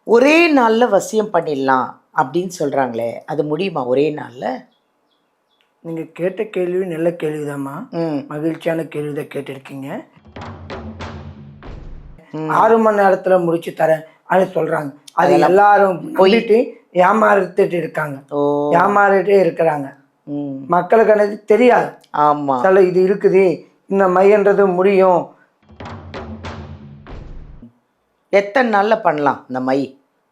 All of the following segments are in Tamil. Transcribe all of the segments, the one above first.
ஒரே நாள்ல வசியம் பண்ணிடலாம் அப்படின்னு சொல்றாங்களே, அது முடியுமா ஒரே நாள்ல? நீங்க கேட்ட கேள்வி நல்ல கேள்விதாம்மா. ம். மகிழ்ச்சியான கேள்வி தான் கேட்டிருக்கீங்க. ம். 6 மணி நேரத்துல முடிச்சு தரேன் அப்படின்னு சொல்றாங்க. அது அதெல்லாம் எல்லாரும் பொய். நம்பிட்டு ஏமாத்திட்டு இருக்காங்க. ஓ! ஏமாறிட்டே இருக்கிறாங்க. ம். மக்களுக்கு அது தெரியாது. ஆமா. சில இது இருக்குது, இந்த மையன்றது முடியும். எத்தன நாள்ல பண்ணலாம் இந்த மை?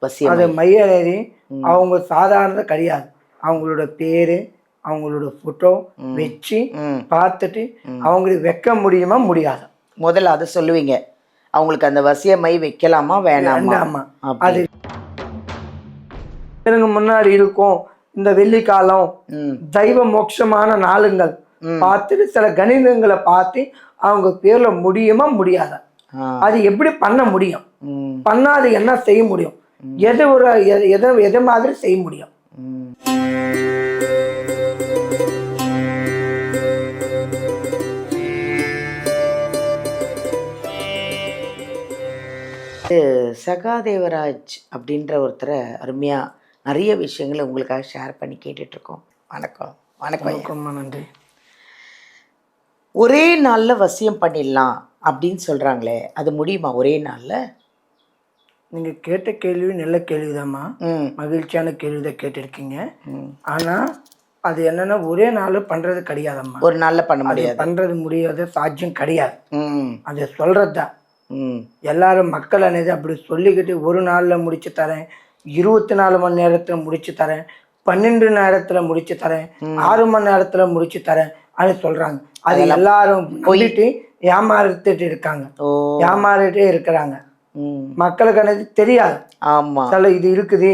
வசிய அது மை? மையேறி அவங்க சாதாரண கிடையாது. அவங்களோட பேரு, அவங்களோட ஃபோட்டோ வச்சு ம். பார்த்துட்டு அவங்களுக்கு வைக்க முடியுமா? முடியாது. முதல்ல அத சொல்லுவீங்க. அவங்களுக்கு அந்த வசிய மை வைக்கலாமா? வேணாமா? வேண்டாமா. அப்படி. அது எனக்கு முன்னாடி இருக்கும் இந்த வெள்ளிக்காலம் ம். தெய்வ மோட்சமான நாளுங்கள் ம். பார்த்துட்டு சில கணிதங்களை பார்த்து அவங்க பேர்ல முடியுமா? முடியாதா? ஆ. அது எப்படி பண்ண முடியும்? ம். பண்ணாது என்ன செய்ய முடியும்? எது ஒரு எதை மாதிரி செய்ய முடியும்? ம். சகாதேவராஜ் அப்படின்ற ஒருத்தரை அருமையா நிறைய விஷயங்களை உங்களுக்காக ஷேர் பண்ணி கேட்டுட்டு இருக்கோம். வணக்கம். வணக்கம் ஐயா. ரொம்ப நன்றி. ஒரே நாள்ல வசியம் பண்ணிடலாம் அப்படின்னு சொல்றாங்களே, அது முடியுமா ஒரே நாள்ல? நீங்க கேட்ட கேள்வி நல்ல கேள்விதாம்மா. ம். மகிழ்ச்சியான கேள்வி தான் கேட்டிருக்கீங்க. ம். ஆனா அது என்னன்னா ஒரே நாள் பண்றது கிடையாதம்மா. ஒரு நாள்ல பண்ண அது முடியாது. பண்றது முடியாத சாத்தியம் கிடையாது. ம். அது சொல்றதுதான். ம். எல்லாரும் மக்கள் అనేది அப்படி சொல்லிக்கிட்டு ஒரு நாள்ல முடிச்சு தரேன், 24 மணி நேரத்துல முடிச்சு தரேன், 12 நேரத்துல முடிச்சு தரேன், 6 மணி நேரத்துல முடிச்சு தரேன் அப்படின்னு சொல்றாங்க. அது எல்லாரும் நம்பிட்டு ஏமாத்திட்டு இருக்காங்க. ஓ! ஏமாறிட்டே இருக்கிறாங்க. ம். மக்களுக்கு అనేది தெரியாது. ஆமா. சில இது இருக்குது,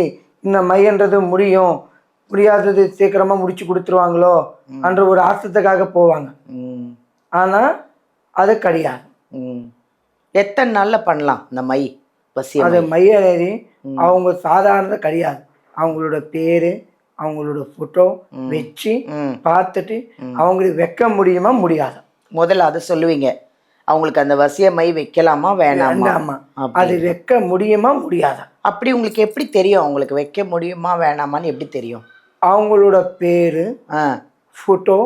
இந்த மையன்றது முடியும், முடியாதது சீக்கிரமா முடிச்சு கொடுத்துருவாங்களோ என்ற ஒரு ஆசத்துக்காக போவாங்க. ம். ஆனா அது கிடையாது. ம். எத்தனை நாள்ல பண்ணலாம் இந்த மை? வசிய அது மை? மையேறி அவங்க சாதாரண கிடையாது. அவங்களோட பேரு, அவங்களோட ஃபோட்டோ வச்சு ம். பார்த்துட்டு அவங்களுக்கு வைக்க முடியுமா? முடியாது. முதல்ல அத சொல்லுவீங்க. அவங்களுக்கு அந்த வசிய மை வைக்கலாமா? வேணாமா? வேண்டாமா. அப்படி. அது வைக்க முடியுமா? முடியாதா? அப்படி உங்களுக்கு எப்படி தெரியும்? அவங்களுக்கு வைக்க முடியுமா? வேணாமான்னு எப்படி தெரியும்? அவங்களோட பேரு, ஆ. ஃபோட்டோ,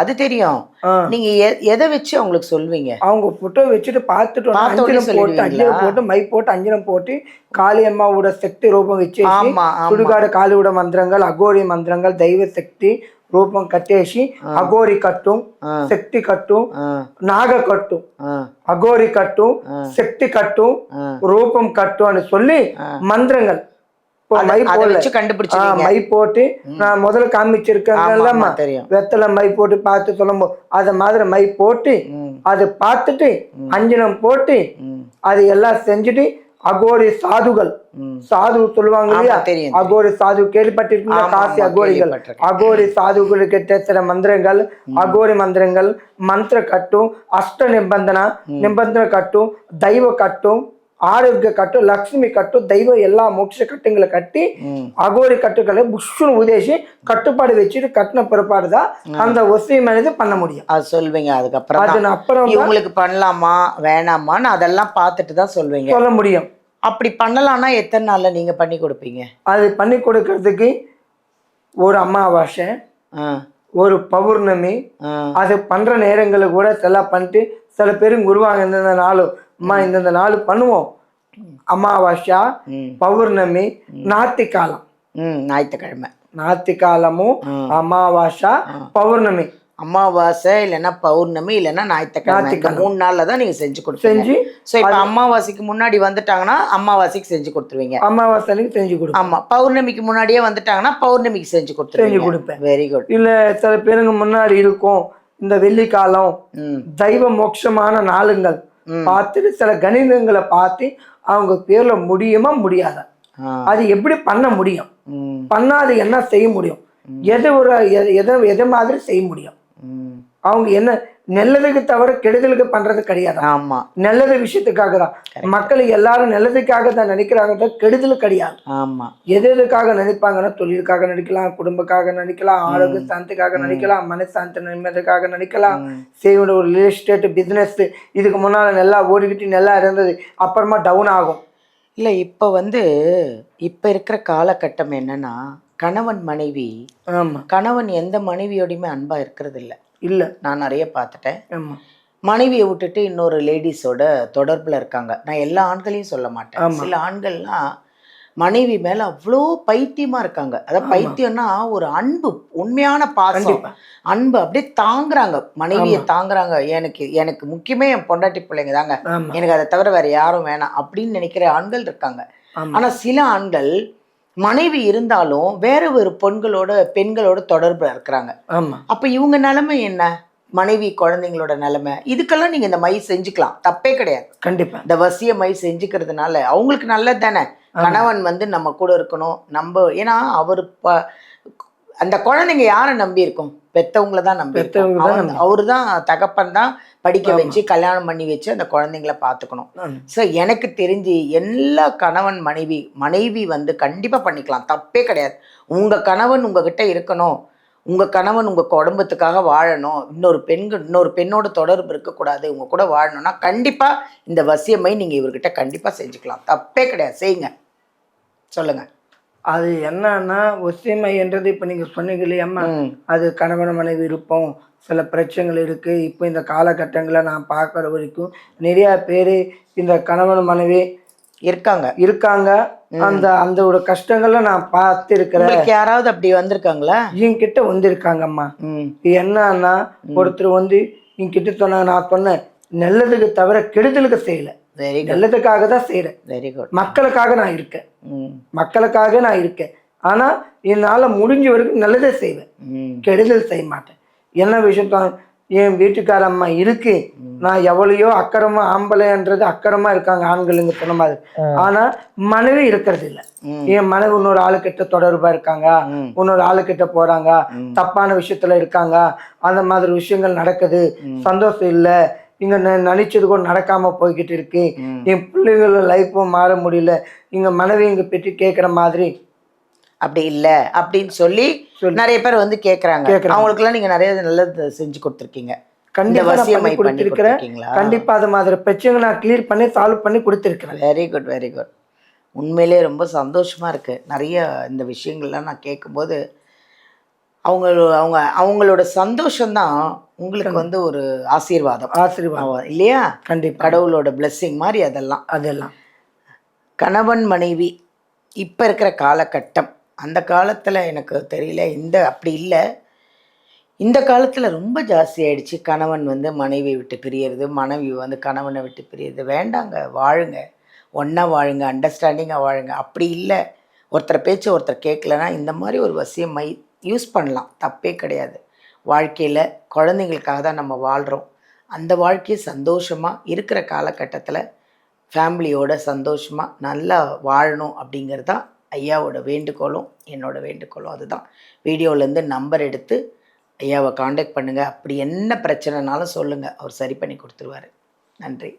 அது தெரியும். நீங்க எதை வச்சு அவங்களுக்கு சொல்வீங்க? அவங்க ஃபோட்டோ வச்சுட்டு பார்த்துட்டு பார்த்த உடனே அஞ்சனம் போட்டு சொல்லிடுவீங்களா? போட்டு மை போட்டு அஞ்சனம் போட்டு காளியம்மாவோட சக்தி ரூபம் வச்சேసి ஆமா, ஆமா. சுடுகாடு காளியோட மந்திரங்கள், அகோரி மந்திரங்கள், தெய்வ சக்தி రూపం కట్టేసి అఘోరి కట్టు, శక్తి కట్టు, నాగ కట్టు, అఘోరి కట్టు, శక్తి కట్టు, రూపం కట్టు అని சொல்லி மந்திரங்கள் மை போட்டு நான் முதல்ல காமிச்சிருக்கேன்லம்மா, வெத்தலை மை போட்டு பார்த்து சொல்லும் அத மாதிரி மை போட்டு அதை பார்த்துட்டு அஞ்சனம் போட்டு அது எல்லாம் செஞ்சுட்டு அகோரி சாதுகள், சாது சொல்லுவாங்க இல்லையா, அகோரி சாது கேள்விப்பட்டிருக்கீங்க, காசி அகோரிகள், அகோரி சாதுகளுக்கு சில மந்திரங்கள், அகோரி மந்திரங்கள், மந்திர கட்டும், அஷ்ட நிபந்தன கட்டும், தெய்வ கட்டும், ஆரோக்கிய கட்டு, லக்ஷ்மி கட்டு, தெய்வ எல்லா மோட்ச கட்டுங்களை கட்டி அகோரி கட்டுக்களை புஷ்ஷுன்னு உதேசி கட்டுப்பாடு வச்சுட்டு கட்டின பிற்பாடுதான் அந்த வசியம் అనేది பண்ண முடியும். அது சொல்வீங்க. அதுக்கப்புறம் இவங்களுக்கு பண்ணலாமா வேணாமான்னு அதெல்லாம் பார்த்துட்டு தான் சொல்வீங்க, சொல்ல முடியும். அப்படி பண்ணலாம்னா எத்தனை நாள்ல நீங்க பண்ணி கொடுப்பீங்க? அது பண்ணி கொடுக்கறதுக்கு ஒரு அமாவாசை, ஒரு பௌர்ணமி, அது பண்ற நேரங்களை கூட எல்லாம் பண்ணிட்டு சில பேரும் குருவாங்க இந்த நாளும் அம்மா இந்த நாள் பண்ணுவோம். அமாவாசை, பௌர்ணமி, ஞாயிற்றுக்காலம், ஞாயிற்றுக்கிழமை, ஞாயிற்றுக்காலமும் அமாவாசை பௌர்ணமி, அமாவாசை இல்லைன்னா பௌர்ணமி இல்லைன்னா ஞாயிற்றுக்கிழமை, 3 நாள்ல தான் நீங்க செஞ்சு செஞ்சு. இப்ப அமாவாசைக்கு முன்னாடி வந்துட்டாங்கன்னா அமாவாசைக்கு செஞ்சு கொடுத்துருவீங்க, அமாவாசைக்கு செஞ்சு கொடுப்பேன். ஆமா, பௌர்ணமிக்கு முன்னாடியே வந்துட்டாங்கன்னா பௌர்ணமிக்கு செஞ்சு கொடுப்பேன். Very good. இல்ல சில பேருங்க முன்னாடி இருக்கும் இந்த வெள்ளிக்காலம் தெய்வ மோட்சமான நாளுங்கள் பார்த்துட்டு சில கணிதங்களை பார்த்து அவங்க பேர்ல முடியுமா? முடியாதா? அது எப்படி பண்ண முடியும்? பண்ணாது என்ன செய்ய முடியும்? எதை மாதிரி செய்ய முடியும்? அவங்க என்ன நல்லதுக்கு தவிர கெடுதலுக்கு பண்றது கிடையாது. ஆமா, நல்லது விஷயத்துக்காக தான் மக்கள் எல்லாரும் நல்லதுக்காக தான் நினைக்கிறாங்க, கெடுதல் கிடையாது. ஆமா, எதுக்காக நினைப்பாங்கன்னா தொழிலுக்காக நினைக்கலாம், குடும்பக்காக நினைக்கலாம், ஆரோக்கிய சாந்திக்காக நினைக்கலாம், மனசாந்தி நிம்மதிக்காக நினைக்கலாம், செய்வோட ஒரு ரியல் எஸ்டேட் பிசினஸ் இதுக்கு முன்னால நல்லா ஓடிக்கிட்டு நல்லா இருந்தது, அப்புறமா டவுன் ஆகும், இல்லை இப்போ இப்போ இருக்கிற காலகட்டம் என்னன்னா, கணவன் மனைவி ஆமாம். கணவன் எந்த மனைவியோடையுமே அன்பா இருக்கிறது இல்லை. இல்லை. நான் நிறைய பார்த்துட்டேன். ஆமாம். மனைவியை விட்டுட்டு இன்னொரு லேடிஸோட தொடர்பில் இருக்காங்க. நான் எல்லா ஆண்களையும் சொல்ல மாட்டேன். சில ஆண்கள்லாம் மனைவி மேலே அவ்வளோ பைத்தியமாக இருக்காங்க. அதாவது பைத்தியம்னா ஒரு அன்பு, உண்மையான பாசம், அன்பு அப்படியே தாங்குறாங்க, மனைவியை தாங்குறாங்க. எனக்கு எனக்கு முக்கியமே என் பொண்டாட்டி பிள்ளைங்க தாங்க, எனக்கு அதை தவிர வேற யாரும் வேணாம் அப்படின்னு நினைக்கிற ஆண்கள் இருக்காங்க. ஆனால் சில ஆண்கள் மனைவி இருந்தாலும் வேற ஒரு பெண்களோட தொடர்புல இருக்கிறாங்க. அப்ப இவங்க நிலைமை என்ன? மனைவி குழந்தைங்களோட நிலைமை. இதுக்கெல்லாம் நீங்க இந்த மை செஞ்சுக்கலாம், தப்பே கிடையாது. கண்டிப்பா இந்த வசிய மை செஞ்சுக்கிறதுனால அவங்களுக்கு நல்லது தானே. கணவன் நம்ம கூட இருக்கணும். ஏன்னா அந்த குழந்தைங்க யாரை நம்பி இருக்கும்? பெத்தவங்கள தான் நம்பி இருக்கும். அவரு தான் தகப்பன் தான் படிக்க வச்சு கல்யாணம் பண்ணி வச்சு அந்த குழந்தைங்களை பார்த்துக்கணும். ஸோ எனக்கு தெரிஞ்சு எல்லா கணவன் மனைவி கண்டிப்பா பண்ணிக்கலாம், தப்பே கிடையாது. உங்க கணவன் உங்ககிட்ட இருக்கணும், உங்க கணவன் உங்க குடும்பத்துக்காக வாழணும், இன்னொரு பெண்ணோட தொடர்பு இருக்கக்கூடாது, உங்க கூட வாழணும்னா கண்டிப்பா இந்த வசியமை நீங்க இவர்கிட்ட கண்டிப்பா செஞ்சுக்கலாம், தப்பே கிடையாது, செய்யுங்க. சொல்லுங்க. அது என்னன்னா ஒசிமை என்றது இப்போ நீங்கள் சொன்னீங்க இல்லையம்மா, அது கணவன் மனைவி இருப்போம், சில பிரச்சனைகள் இருக்குது. இப்போ இந்த காலகட்டங்களில் நான் பார்க்குற வரைக்கும் நிறையா பேர் இந்த கணவன் மனைவி இருக்காங்க. அந்த ஒரு கஷ்டங்களை நான் பார்த்துருக்கிறேன். யாராவது அப்படி வந்திருக்காங்களா? என்கிட்ட வந்திருக்காங்கம்மா. என்னன்னா ஒருத்தர் என்கிட்ட சொன்னாங்க, நான் சொன்னேன் நல்லதுக்கு தவிர கெடுதலுக்கு செய்யலை, நல்லதுக்காக தான் செய்கிறேன், வெரி குட், மக்களுக்காக நான் இருக்கேன், ஆனால் என்னால் முடிஞ்ச வரைக்கும் நல்லதே செய்வேன், கெடுதல் செய்ய மாட்டேன். என்ன விஷயம், என் வீட்டுக்கார அம்மா இருக்கு, நான் எவ்வளையோ அக்கறமா ஆம்பளைன்றது அக்கறமா இருக்காங்க ஆண்களுங்க சொன்ன மாதிரி, ஆனா மனைவி இருக்கிறது இல்லை. என் மனைவி இன்னொரு ஆளுக்கிட்ட தொடர்பா இருக்காங்க, இன்னொரு ஆளுக்கிட்ட போறாங்க, தப்பான விஷயத்துல இருக்காங்க, அந்த மாதிரி விஷயங்கள் நடக்குது, சந்தோஷம் இல்லை, இங்க நினைச்சது கூட நடக்காம போய்கிட்டு இருக்கு, என் பிள்ளைகள லைஃப்பும் மாற முடியல, இங்க மனைவி இங்க பெற்று கேட்குற மாதிரி அப்படி இல்லை அப்படின்னு சொல்லி நிறைய பேர் கேட்குறாங்க. அவங்களுக்குலாம் நீங்க நிறைய நல்லது செஞ்சு கொடுத்துருக்கீங்க. கண்டிப்பா அது மாதிரி பிரச்சனை நான் கிளியர் பண்ணி சால்வ் பண்ணி கொடுத்துருக்கேன். Very good, very good. உண்மையிலே ரொம்ப சந்தோஷமா இருக்கு. நிறைய இந்த விஷயங்கள்லாம் நான் கேட்கும்போது அவங்களோட சந்தோஷம்தான் உங்களுக்கு ஒரு ஆசீர்வாதம் இல்லையா? கண்டிப்பா கடவுளோட பிளெஸ்ஸிங் மாதிரி அதெல்லாம். கணவன் மனைவி இப்போ இருக்கிற காலகட்டம், அந்த காலத்தில் எனக்கு தெரியல, அப்படி இல்லை, இந்த காலத்தில் ரொம்ப ஜாஸ்தி ஆயிடுச்சு. கணவன் மனைவி விட்டு பிரியறது, மனைவி கணவனை விட்டு பிரியறது. வேண்டாங்க, வாழுங்க, ஒன்றா வாழுங்க, அண்டர்ஸ்டாண்டிங்காக வாழுங்க. அப்படி இல்லை, ஒருத்தர் பேச்சு ஒருத்தர் கேட்கலன்னா இந்த மாதிரி ஒரு வசியம் யூஸ் பண்ணலாம், தப்பே கிடையாது. வாழ்க்கையில் குழந்தைங்களுக்காக தான் நம்ம வாழ்கிறோம். அந்த வாழ்க்கையை சந்தோஷமாக இருக்கிற காலகட்டத்தில் ஃபேமிலியோட சந்தோஷமாக நல்லா வாழணும் அப்படிங்கிறது தான் ஐயாவோட வேண்டுகோளும் என்னோட வேண்டுகோளும். அதுதான். வீடியோலேருந்து நம்பர் எடுத்து ஐயாவை காண்டாக்ட் பண்ணுங்கள். அப்படி என்ன பிரச்சனைனாலும் சொல்லுங்கள், அவர் சரி பண்ணி கொடுத்துருவார். நன்றி.